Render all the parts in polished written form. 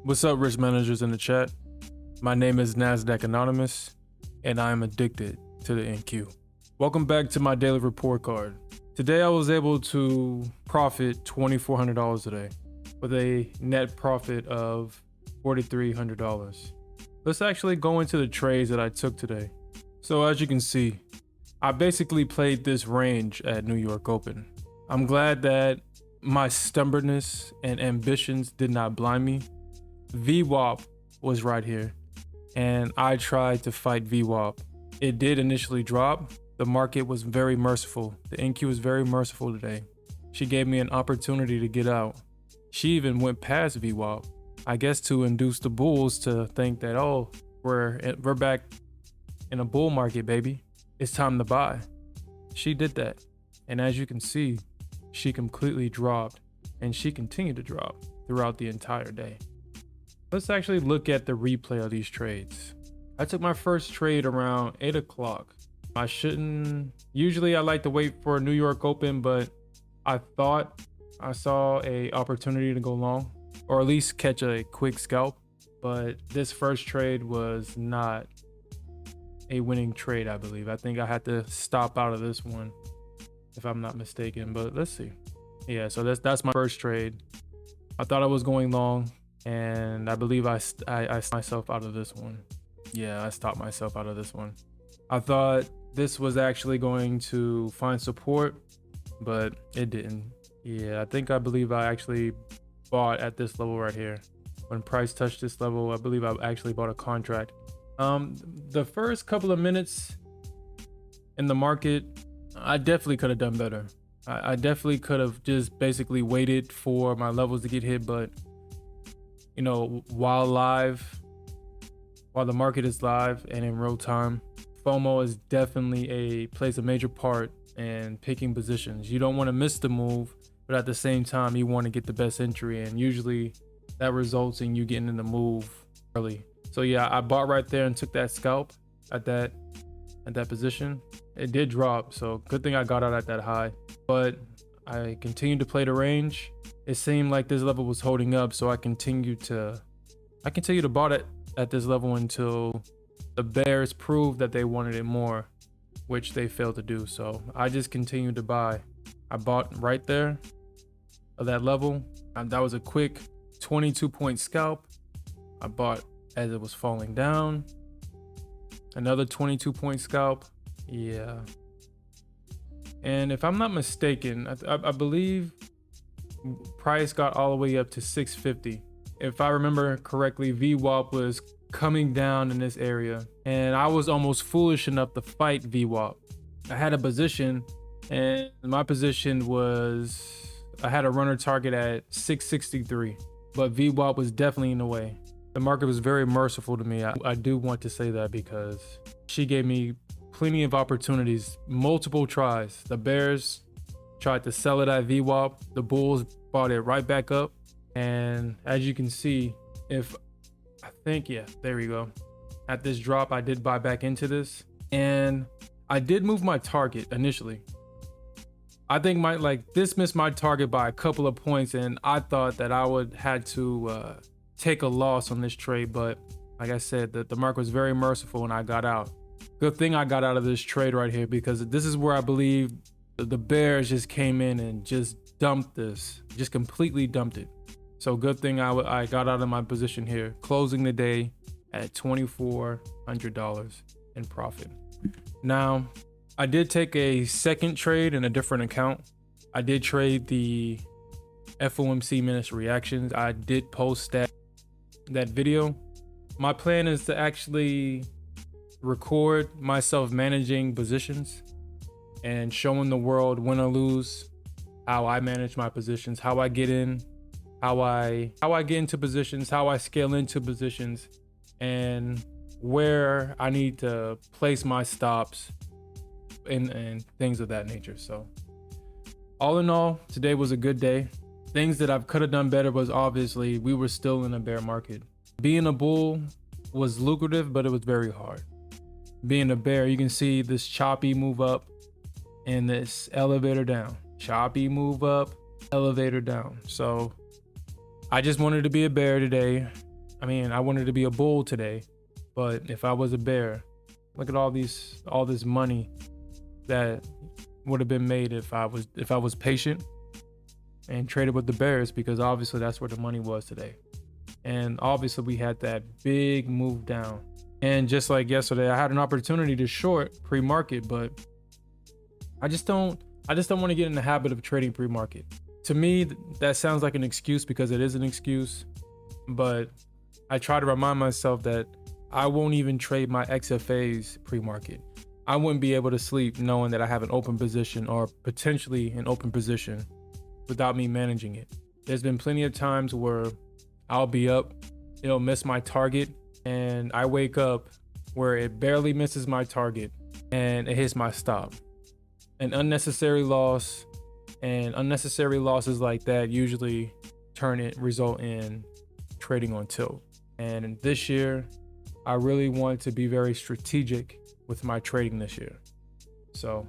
What's up, risk managers in the chat? My name is Nasdaq Anonymous, and I am addicted to the NQ. Welcome back to my daily report card. Today I was able to profit $2,400 today with a net profit of $4,300. Let's actually go into the trades that I took today. So as you can see, I basically played this range at New York Open. I'm glad that my stubbornness and ambitions did not blind me. VWAP was right here, and I tried to fight VWAP. It did initially drop. The market was very merciful. The NQ was very merciful today. She gave me an opportunity to get out. She even went past VWAP, I guess to induce the bulls to think that, oh, we're back in a bull market, baby. It's time to buy. She did that. And as you can see, she completely dropped, and she continued to drop throughout the entire day. Let's actually look at the replay of these trades. I took my first trade around 8 o'clock. Usually I like to wait for a New York Open, but I thought I saw a opportunity to go long, or at least catch a quick scalp. But this first trade was not a winning trade, I believe. I think I had to stop out of this one, if I'm not mistaken, but let's see. Yeah, so that's my first trade. I thought I was going long, and I believe I stopped myself out of this one. Yeah, I stopped myself out of this one. I thought this was actually going to find support, but it didn't. Yeah, I believe I actually bought at this level right here. When price touched this level, I believe I actually bought a contract. The first couple of minutes in the market, I definitely could have done better. I definitely could have just basically waited for my levels to get hit, but you know, while the market is live and in real time, FOMO is definitely plays a major part in picking positions. You don't want to miss the move, but at the same time, you want to get the best entry, and usually that results in you getting in the move early. So yeah, I bought right there and took that scalp at that position. It did drop, so good thing I got out at that high, but I continued to play the range. It seemed like this level was holding up, so I continued to buy it at this level until the bears proved that they wanted it more, which they failed to do. So I just continued to buy. I bought right there at that level, and that was a quick 22-point scalp. I bought as it was falling down. Another 22-point scalp. Yeah. And if I'm not mistaken, I believe price got all the way up to 650. If I remember correctly, VWAP was coming down in this area, and I was almost foolish enough to fight VWAP. I had a position, and my position was, I had a runner target at 663, but VWAP was definitely in the way. The market was very merciful to me. I do want to say that because she gave me plenty of opportunities, multiple tries. The bears tried to sell it at VWAP. The bulls bought it right back up. And as you can see, yeah, there we go. At this drop, I did buy back into this, and I did move my target initially. I think this missed my target by a couple of points, and I thought that I would had to take a loss on this trade, but like I said, the market was very merciful and I got out. Good thing I got out of this trade right here, because this is where I believe the bears just came in and just dumped this, just completely dumped it. So good thing I got out of my position here, closing the day at $2,400 in profit. Now, I did take a second trade in a different account. I did trade the FOMC minutes reactions. I did post that video. My plan is to actually record myself managing positions and showing the world, win or lose, how I manage my positions, how I get in, how I get into positions, how I scale into positions, and where I need to place my stops and things of that nature. So all in all, today was a good day. Things that I could have done better was, obviously, we were still in a bear market. Being a bull was lucrative, but it was very hard. Being a bear, you can see this choppy move up and this elevator down. Choppy move up, elevator down. So I just wanted to be a bear today. I mean, I wanted to be a bull today, but if I was a bear, look at all this money that would have been made if I was patient and traded with the bears, because obviously that's where the money was today. And obviously we had that big move down. And just like yesterday, I had an opportunity to short pre-market, but I just don't want to get in the habit of trading pre-market. To me, that sounds like an excuse, because it is an excuse, but I try to remind myself that I won't even trade my XFAs pre-market. I wouldn't be able to sleep knowing that I have an open position, or potentially an open position, without me managing it. There's been plenty of times where I'll be up, it'll miss my target, and I wake up where it barely misses my target and it hits my stop. An unnecessary loss, and unnecessary losses like that usually result in trading on tilt. And this year, I really want to be very strategic with my trading this year. So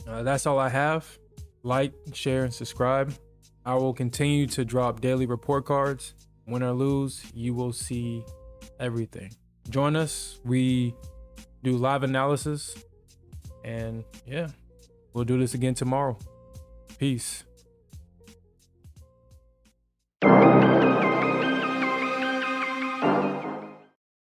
that's all I have. Like, share, and subscribe. I will continue to drop daily report cards. Win or lose, you will see everything. Join us. We do live analysis. And yeah, we'll do this again tomorrow. Peace.